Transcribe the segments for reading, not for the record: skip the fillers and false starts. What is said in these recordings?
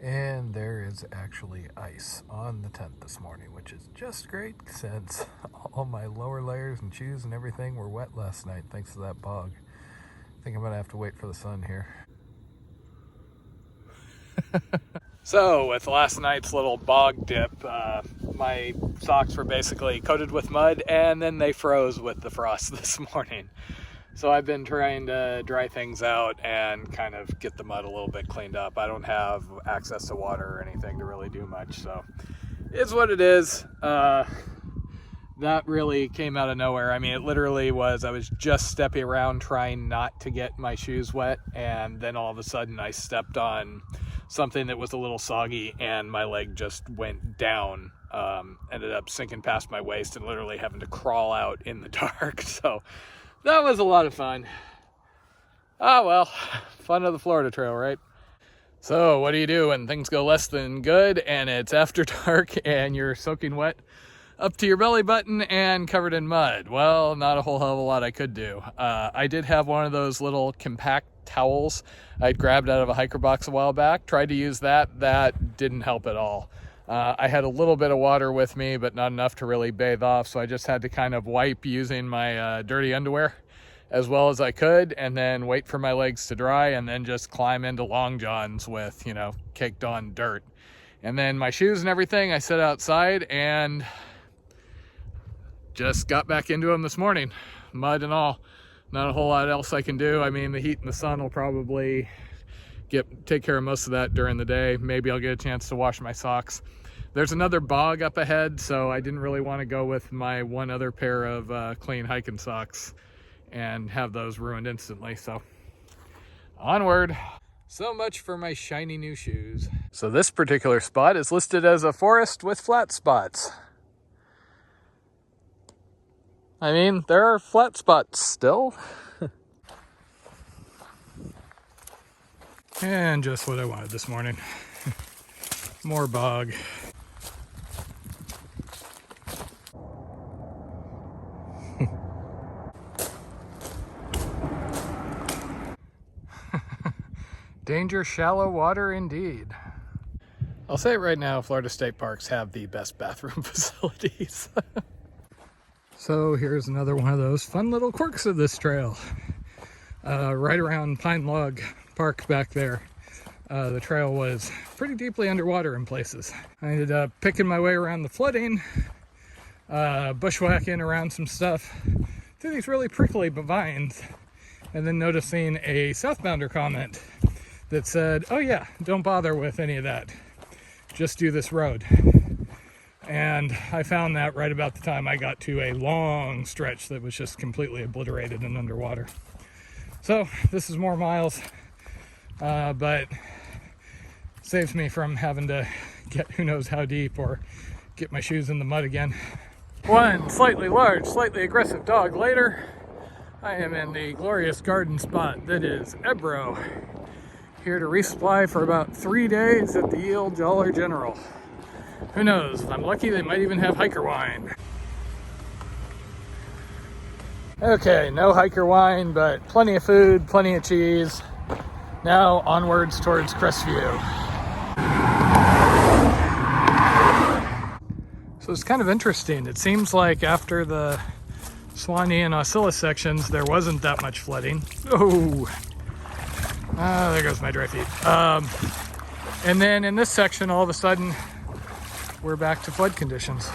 And there is actually ice on the tent this morning, which is just great since all my lower layers and shoes and everything were wet last night thanks to that bog. I think I'm gonna have to wait for the sun here. So with last night's little bog dip, my socks were basically coated with mud and then they froze with the frost this morning. So I've been trying to dry things out and kind of get the mud a little bit cleaned up. I don't have access to water or anything to really do much, so it's what it is. That really came out of nowhere. I mean, it literally was, I was just stepping around trying not to get my shoes wet, and then all of a sudden I stepped on something that was a little soggy and my leg just went down. Ended up sinking past my waist and literally having to crawl out in the dark. So that was a lot of fun. Oh well, fun of the Florida Trail, right? So what do you do when things go less than good and it's after dark and you're soaking wet up to your belly button and covered in mud? Well, not a whole hell of a lot I could do. I did have one of those little compact towels I'd grabbed out of a hiker box a while back. Tried to use that. That didn't help at all. I had a little bit of water with me, but not enough to really bathe off, so I just had to kind of wipe using my dirty underwear as well as I could, and then wait for my legs to dry, and then just climb into long johns with, caked on dirt. And then my shoes and everything I set outside and just got back into them this morning, mud and all. Not a whole lot else I can do. I mean, the heat and the sun will probably take care of most of that during the day. Maybe I'll get a chance to wash my socks. There's another bog up ahead, so I didn't really want to go with my one other pair of clean hiking socks and have those ruined instantly. So onward. So much for my shiny new shoes. So this particular spot is listed as a forest with flat spots. I mean, there are flat spots still. And just what I wanted this morning. More bog. Danger shallow water indeed. I'll say it right now, Florida state parks have the best bathroom facilities. So here's another one of those fun little quirks of this trail. Right around Pine Log Park back there, the trail was pretty deeply underwater in places. I ended up picking my way around the flooding, bushwhacking around some stuff through these really prickly vines, and then noticing a southbounder comment that said, "Oh yeah, don't bother with any of that, just do this road." And I found that right about the time I got to a long stretch that was just completely obliterated and underwater. So this is more miles, but saves me from having to get who knows how deep or get my shoes in the mud again. One slightly large, slightly aggressive dog later, I am in the glorious garden spot that is Ebro. Here to resupply for about 3 days at the Yield Dollar General. Who knows, if I'm lucky they might even have hiker wine. Okay, no hiker wine, but plenty of food, plenty of cheese. Now onwards towards Crestview. So it's kind of interesting. It seems like after the Swanee and Oscilla sections, there wasn't that much flooding. Oh, there goes my dry feet. And then in this section, all of a sudden, we're back to flood conditions.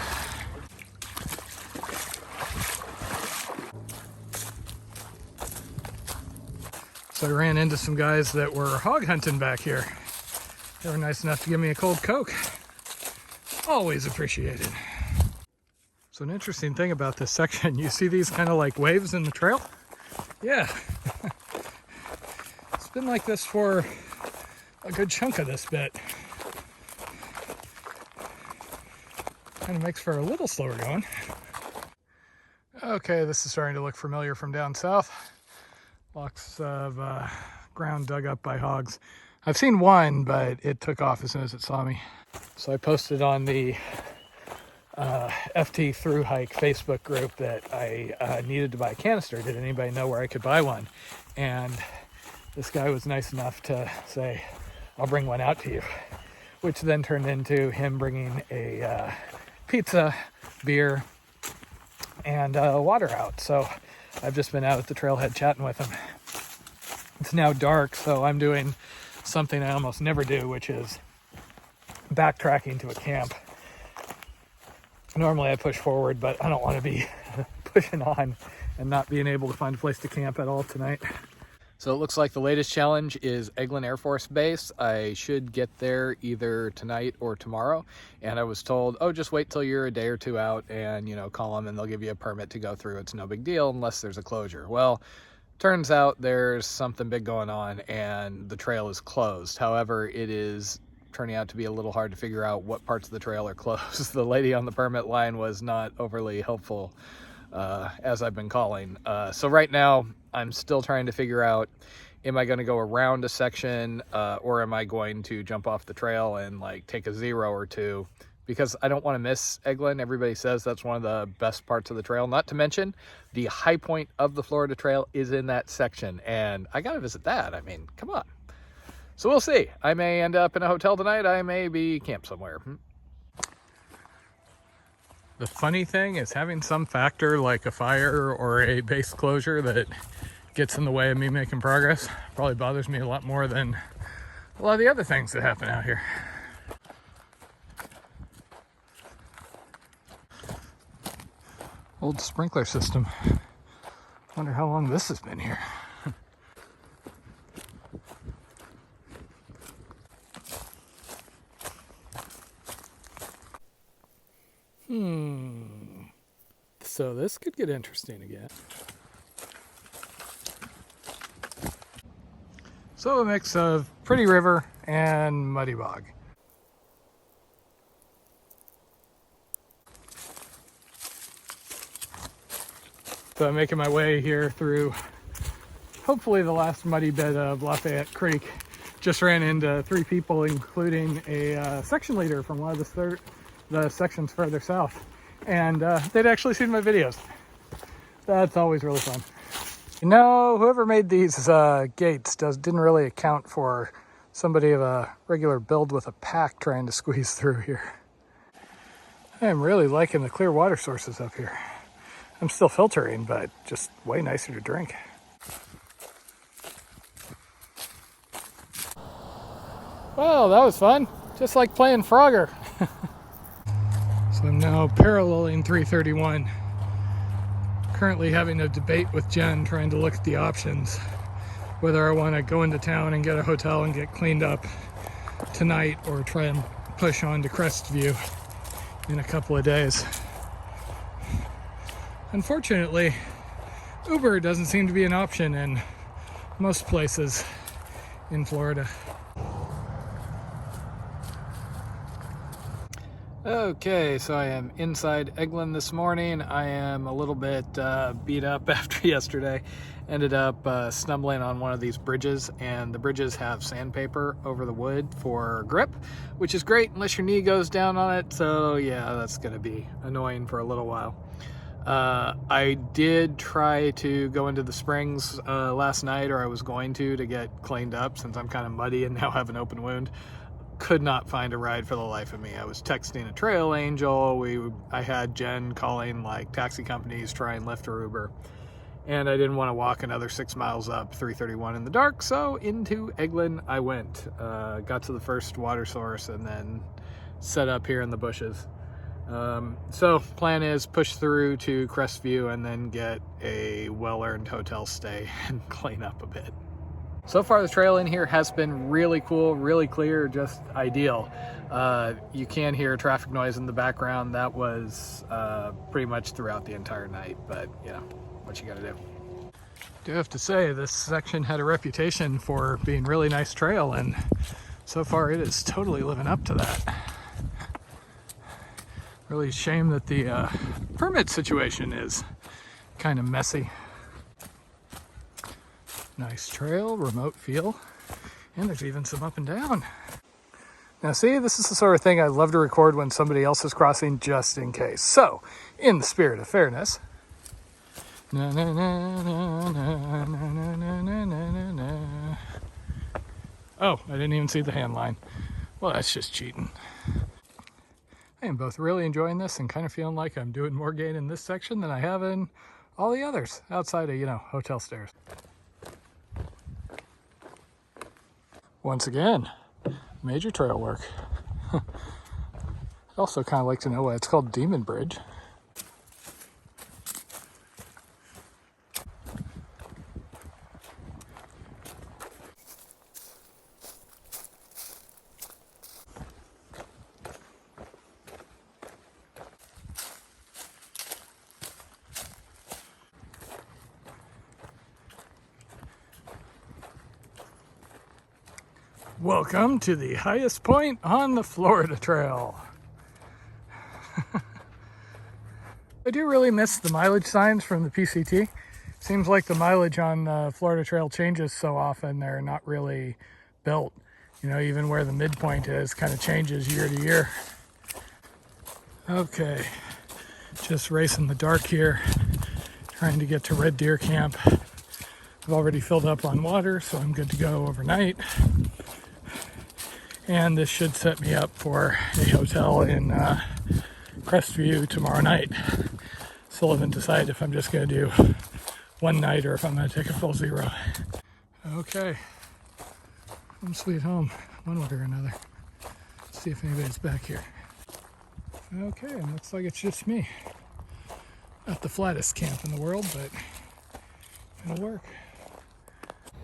So I ran into some guys that were hog hunting back here. They were nice enough to give me a cold Coke. Always appreciated. So an interesting thing about this section, you see these kind of like waves in the trail? Yeah. It's been like this for a good chunk of this bit. Kind of makes for a little slower going. Okay, this is starting to look familiar from down south. Lots of ground dug up by hogs. I've seen one, but it took off as soon as it saw me. So I posted on the FT Through Hike Facebook group that I needed to buy a canister. Did anybody know where I could buy one? And this guy was nice enough to say, "I'll bring one out to you." which then turned into him bringing a pizza, beer, and water out. So I've just been out at the trailhead chatting with him. It's now dark, so I'm doing something I almost never do, which is backtracking to a camp. Normally I push forward, but I don't want to be pushing on and not being able to find a place to camp at all tonight. So it looks like the latest challenge is Eglin Airforce Base. I should get there either tonight or tomorrow. And I was told, oh, just wait till you're a day or two out and, you know, call them and they'll give you a permit to go through. It's no big deal unless there's a closure. Well, turns out there's something big going on and the trail is closed. However, it is turning out to be a little hard to figure out what parts of the trail are closed. The lady on the permit line was not overly helpful as I've been calling. So right now I'm still trying to figure out, am I going to go around a section or am I going to jump off the trail and like take a 0 or 2? Because I don't want to miss Eglin. Everybody says that's one of the best parts of the trail. Not to mention the high point of the Florida Trail is in that section. And I got to visit that. I mean, come on. So we'll see. I may end up in a hotel tonight. I may be camped somewhere. The funny thing is having some factor like a fire or a base closure that gets in the way of me making progress probably bothers me a lot more than a lot of the other things that happen out here. Old sprinkler system. Wonder how long this has been here. So this could get interesting again. So a mix of pretty river and muddy bog. So I'm making my way here through hopefully the last muddy bit of Lafayette Creek. Just ran into 3 people, including a section leader from one of the sections further south. And they'd actually seen my videos. That's always really fun. You know, whoever made these gates didn't really account for somebody of a regular build with a pack trying to squeeze through here. I am really liking the clear water sources up here. I'm still filtering, but just way nicer to drink. Well, that was fun. Just like playing Frogger. So I'm now paralleling 331. Currently having a debate with Jen, trying to look at the options. Whether I want to go into town and get a hotel and get cleaned up tonight or try and push on to Crestview in a couple of days. Unfortunately, Uber doesn't seem to be an option in most places in Florida. Okay, so I am inside Eglin this morning. I am a little bit beat up after yesterday. Ended up stumbling on one of these bridges, and the bridges have sandpaper over the wood for grip, which is great unless your knee goes down on it. So yeah, that's gonna be annoying for a little while. I did try to go into the springs last night, or I was going to get cleaned up since I'm kind of muddy and now have an open wound. Could not find a ride for the life of me. I was texting a trail angel. I had Jen calling like taxi companies, try and Lyft or Uber. And I didn't want to walk another 6 miles up 331 in the dark, so into Eglin I went. Got to the first water source and then set up here in the bushes. So plan is push through to Crestview and then get a well-earned hotel stay and clean up a bit. So far the trail in here has been really cool, really clear, just ideal. You can hear traffic noise in the background. That was pretty much throughout the entire night, but you know, what you gotta do. Do have to say, this section had a reputation for being really nice trail, and so far it is totally living up to that. Really a shame that the permit situation is kind of messy. Nice trail, remote feel, and there's even some up and down. Now see, this is the sort of thing I love to record when somebody else is crossing just in case. So, in the spirit of fairness, na, na, na, na, na, na, na, na, na, na. Oh, I didn't even see the hand line. Well, that's just cheating. I am both really enjoying this and kind of feeling like I'm doing more gain in this section than I have in all the others outside of, hotel stairs. Once again, major trail work. I'd also kind of like to know why it's called Demon Bridge. Welcome to the highest point on the Florida Trail. I do really miss the mileage signs from the PCT. Seems like the mileage on the Florida Trail changes so often, they're not really built. Even where the midpoint is kind of changes year to year. Okay, just racing the dark here, trying to get to Red Deer Camp. I've already filled up on water, so I'm good to go overnight. And this should set me up for a hotel in Crestview tomorrow night. Still haven't decided if I'm just going to do one night or if I'm going to take a full zero. Okay, home sweet home, one way or another. Let's see if anybody's back here. Okay, and looks like it's just me. Not the flattest camp in the world, but it'll work.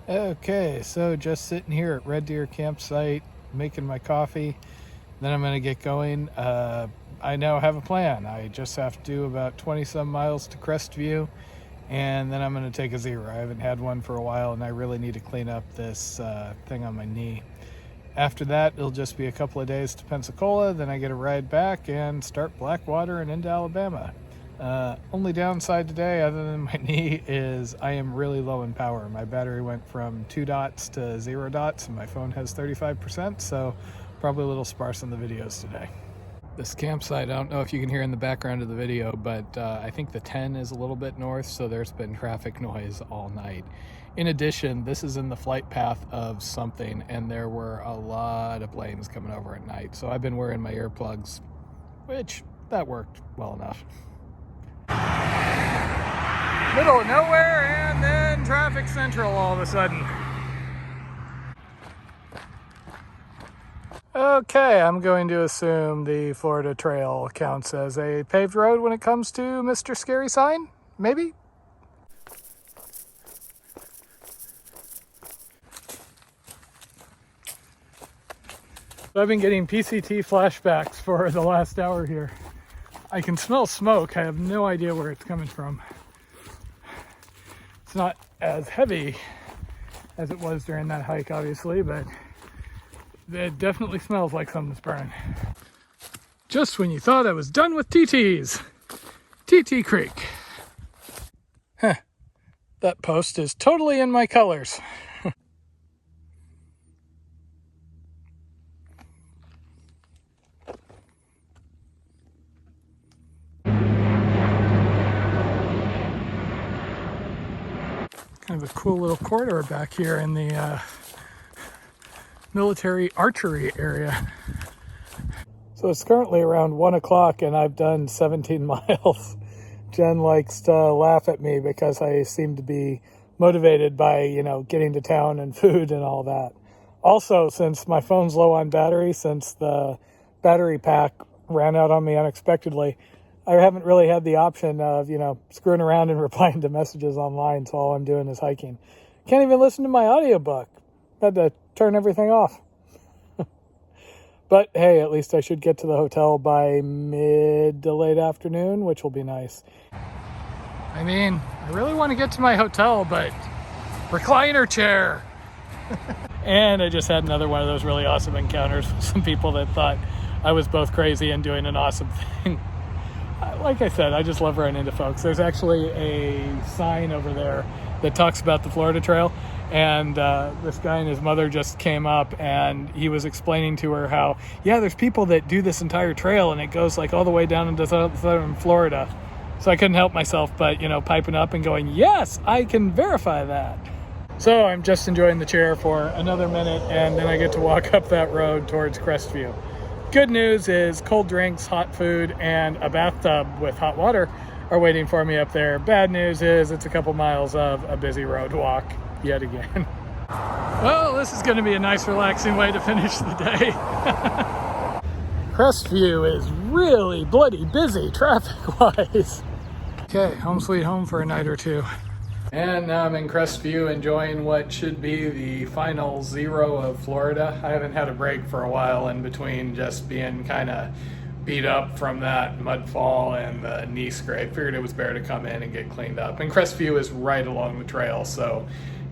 Okay, so just sitting here at Red Deer Campsite, making my coffee. Then I'm going to get going. I now have a plan. I just have to do about 20 some miles to Crestview, and then I'm going to take a zero. I haven't had one for a while, and I really need to clean up this thing on my knee. After that, it'll just be a couple of days to Pensacola. Then I get a ride back and start Blackwater and into Alabama. Only downside today, other than my knee, is I am really low in power. My battery went from 2 dots to 0 dots, and my phone has 35%, so probably a little sparse on the videos today. This campsite, I don't know if you can hear in the background of the video, but I think the 10 is a little bit north, so there's been traffic noise all night. In addition, this is in the flight path of something, and there were a lot of planes coming over at night, so I've been wearing my earplugs, which that worked well enough. Middle of nowhere, and then traffic central all of a sudden. Okay, I'm going to assume the Florida Trail counts as a paved road when it comes to Mr. Scary Sign, maybe? So I've been getting PCT flashbacks for the last hour here. I can smell smoke. I have no idea where it's coming from. It's not as heavy as it was during that hike, obviously, but it definitely smells like something's burning. Just when you thought I was done with TTs. TT Creek. Huh. That post is totally in my colors. Kind of a cool little corridor back here in the military archery area. So it's currently around 1 o'clock and I've done 17 miles. Jen likes to laugh at me because I seem to be motivated by, getting to town and food and all that. Also, since my phone's low on battery, since the battery pack ran out on me unexpectedly, I haven't really had the option of, screwing around and replying to messages online, so all I'm doing is hiking. Can't even listen to my audiobook. Had to turn everything off. But hey, at least I should get to the hotel by mid to late afternoon, which will be nice. I mean, I really want to get to my hotel, but recliner chair. And I just had another one of those really awesome encounters with some people that thought I was both crazy and doing an awesome thing. Like I said, I just love running into folks. There's actually a sign over there that talks about the Florida Trail, and this guy and his mother just came up and he was explaining to her how, yeah, there's people that do this entire trail and it goes like all the way down into southern Florida. So I couldn't help myself but, piping up and going, yes, I can verify that. So I'm just enjoying the chair for another minute, and then I get to walk up that road towards Crestview. Good news is cold drinks, hot food, and a bathtub with hot water are waiting for me up there. Bad news is it's a couple miles of a busy road walk yet again. Well, this is going to be a nice relaxing way to finish the day. Crestview is really bloody busy traffic-wise. Okay, home sweet home for a night or two. And now I'm in Crestview enjoying what should be the final 0 of Florida. I haven't had a break for a while in between just being kind of beat up from that mud fall and the knee scrape. Figured it was better to come in and get cleaned up. And Crestview is right along the trail, so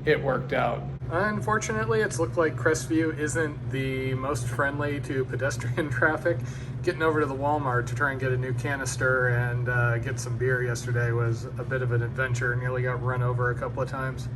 it worked out. Unfortunately, it's looked like Crestview isn't the most friendly to pedestrian traffic. Getting over to the Walmart to try and get a new canister and get some beer yesterday was a bit of an adventure. Nearly got run over a couple of times.